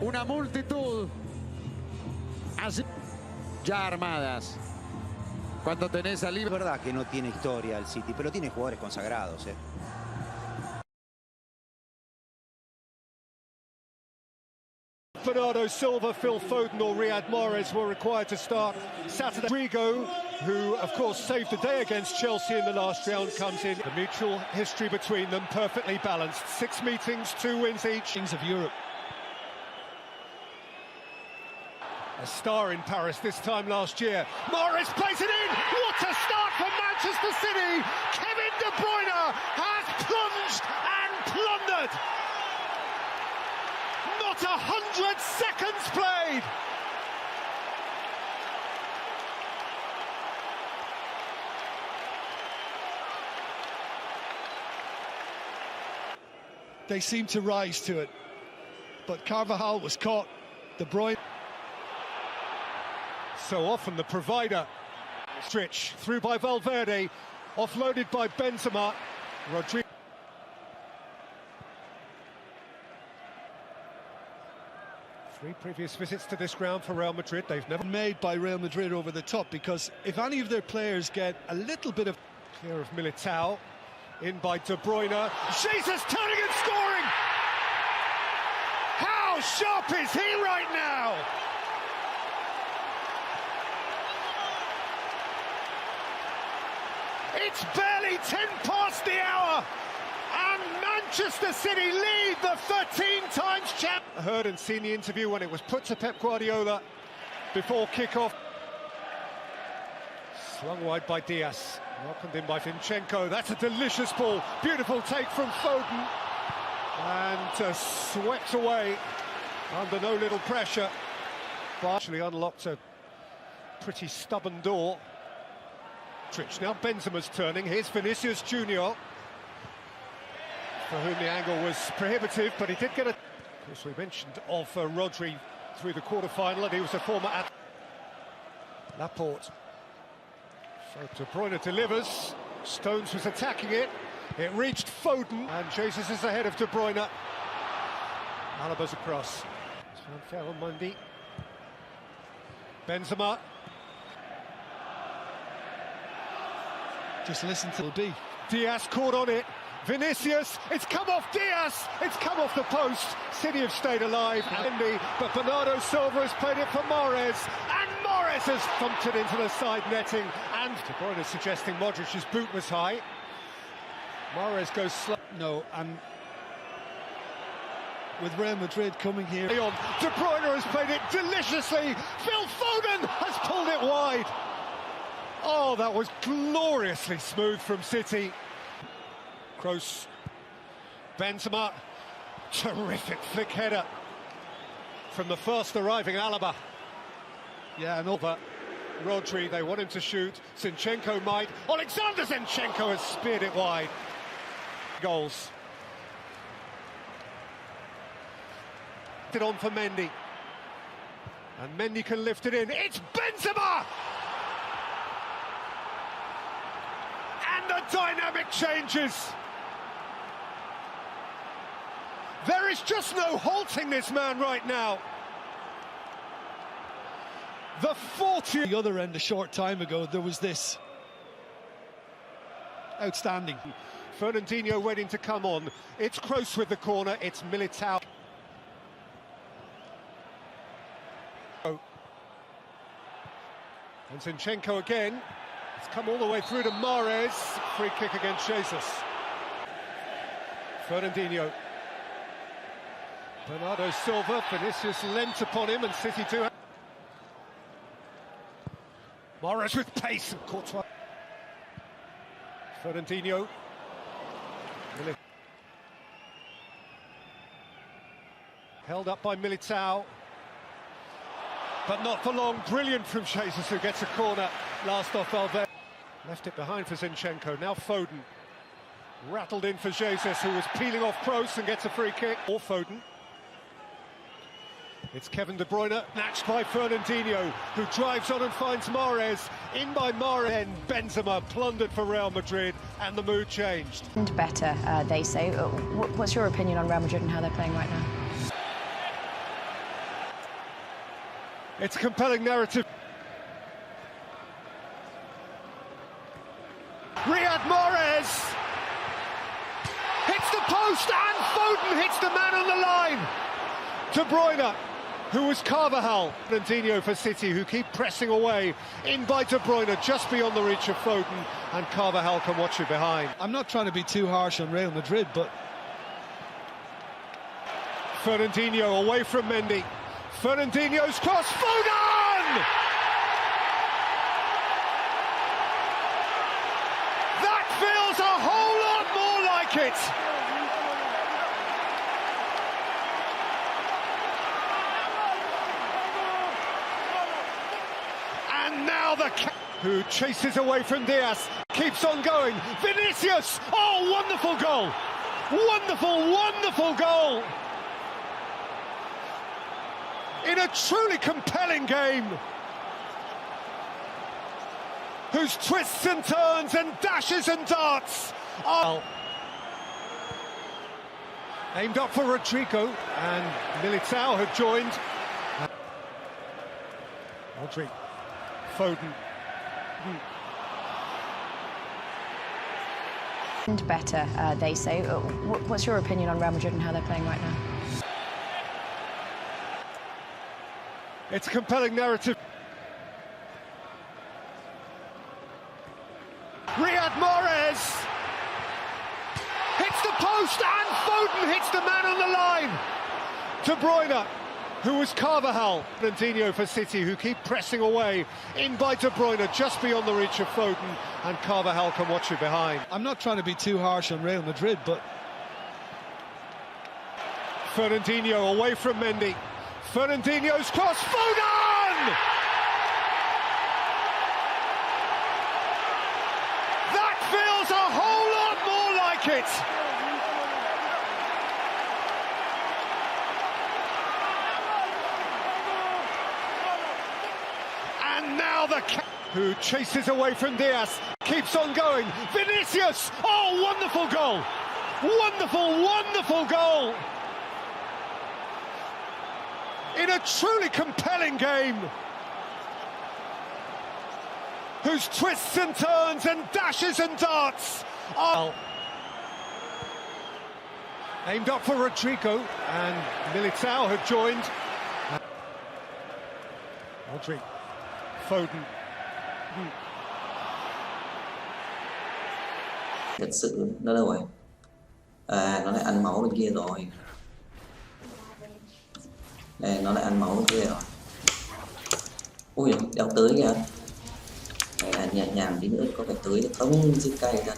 una multitud así, ya armadas. Cuando tenés al libre. Es verdad que no tiene historia el City, pero tiene jugadores consagrados, Bernardo Silva, Phil Foden or Riyad Mahrez were required to start Saturday. Rodrigo, who of course saved the day against Chelsea in the last round, comes in. The mutual history between them perfectly balanced. 6 meetings, 2 wins each. Kings of Europe. A star in Paris this time last year. Mahrez plays it in. What a start for Manchester City. Kevin De Bruyne has plunged and plundered. Not 100 seconds played. They seem to rise to it, but Carvajal was caught. De Bruyne. So often the provider. Stritch through by Valverde, offloaded by Benzema. Rodrigo. Three previous visits to this ground for Real Madrid. They've never made by Real Madrid over the top, because if any of their players get a little bit of... Clear of Militao, in by De Bruyne. Jesus turning and scoring! How sharp is he right now? It's barely 10 past the hour, and Manchester City lead the 13 times champ. I heard and seen the interview when it was put to Pep Guardiola before kick-off. Swung wide by Diaz, welcomed in by Zinchenko. That's a delicious ball. Beautiful take from Foden, and swept away under no little pressure. But actually unlocked a pretty stubborn door. Now Benzema's turning. Here's Vinicius Junior, for whom the angle was prohibitive, but he did get a... Of course, we mentioned of Rodri through the quarter-final, and he was a former at Laporte. So De Bruyne delivers. Stones was attacking it. It reached Foden, and Jesus is ahead of De Bruyne. Alaba's across. It's on Monday. Benzema. Just listen to the Diaz caught on it. Vinicius, it's come off Diaz. It's come off the post. City have stayed alive. But Bernardo Silva has played it for Mahrez. And Mahrez has thumped it into the side netting. And De Bruyne suggesting Modric's boot was high. Mahrez goes slow. No, and with Real Madrid coming here. De Bruyne has played it deliciously. Phil Foden has pulled it wide. Oh, that was gloriously smooth from City. Kroos, Benzema, terrific flick header from the first arriving Alaba. Yeah, and over Rodri, they want him to shoot. Zinchenko might. Alexander Zinchenko has speared it wide. Goals. It on for Mendy. And Mendy can lift it in. It's Benzema! And the dynamic changes. There is just no halting this man right now. The 40th. The other end, a short time ago, there was this. Outstanding. Fernandinho waiting to come on. It's Kroos with the corner. It's Militao. And Zinchenko again. It's come all the way through to Mahrez. Free kick against Jesus. Fernandinho. Bernardo Silva. Vinicius lent upon him, and City too. Mahrez with pace, and Courtois. Fernandinho. Held up by Militao. But not for long. Brilliant from Jesus, who gets a corner. Last off Valverde. Left it behind for Zinchenko. Now Foden. Rattled in for Jesus, who was peeling off Kroos and gets a free kick. Or Foden. It's Kevin De Bruyne, matched by Fernandinho, who drives on and finds Mahrez. In by Mahrez, and Benzema plundered for Real Madrid, and the mood changed. And better, they say. What's your opinion on Real Madrid and how they're playing right now? It's a compelling narrative. Riyad Mahrez hits the post and Foden hits the man on the line. De Bruyne, who was Carvajal. Fernandinho for City, who keep pressing away. In by De Bruyne, just beyond the reach of Foden, and Carvajal can watch it behind. I'm not trying to be too harsh on Real Madrid, but... Fernandinho away from Mendy. Fernandinho's cross, Foden! That feels a whole lot more like it. And now who chases away from Diaz, keeps on going. Vinicius! Oh, wonderful goal! Wonderful, wonderful goal! In a truly compelling game, whose twists and turns and dashes and darts are aimed up for Rodrigo, and Militao had joined. Rodrigo, Foden. And better, they say. What's your opinion on Real Madrid and how they're playing right now? It's a compelling narrative. Riyad Mahrez hits the post and Foden hits the man on the line. De Bruyne, who was Carvajal. Fernandinho for City, who keep pressing away. In by De Bruyne, just beyond the reach of Foden, and Carvajal can watch it behind. I'm not trying to be too harsh on Real Madrid, but... Fernandinho away from Mendy. Fernandinho's cross, Foden! That feels a whole lot more like it. And now who chases away from Diaz, keeps on going. Vinicius! Oh, wonderful goal! Wonderful, wonderful goal! In a truly compelling game, whose twists and turns and dashes and darts are aimed up for Rodrigo, and Militao had joined. Rodrigo, Foden. Thật sự nó đâu rồi? Nó lại ăn máu bên kia rồi. Đây, nó lại ăn máu bên kia rồi. Ui, đeo tới kìa. Này là nhẹ nhàng tí nữa có phải tới không chứ cay thật.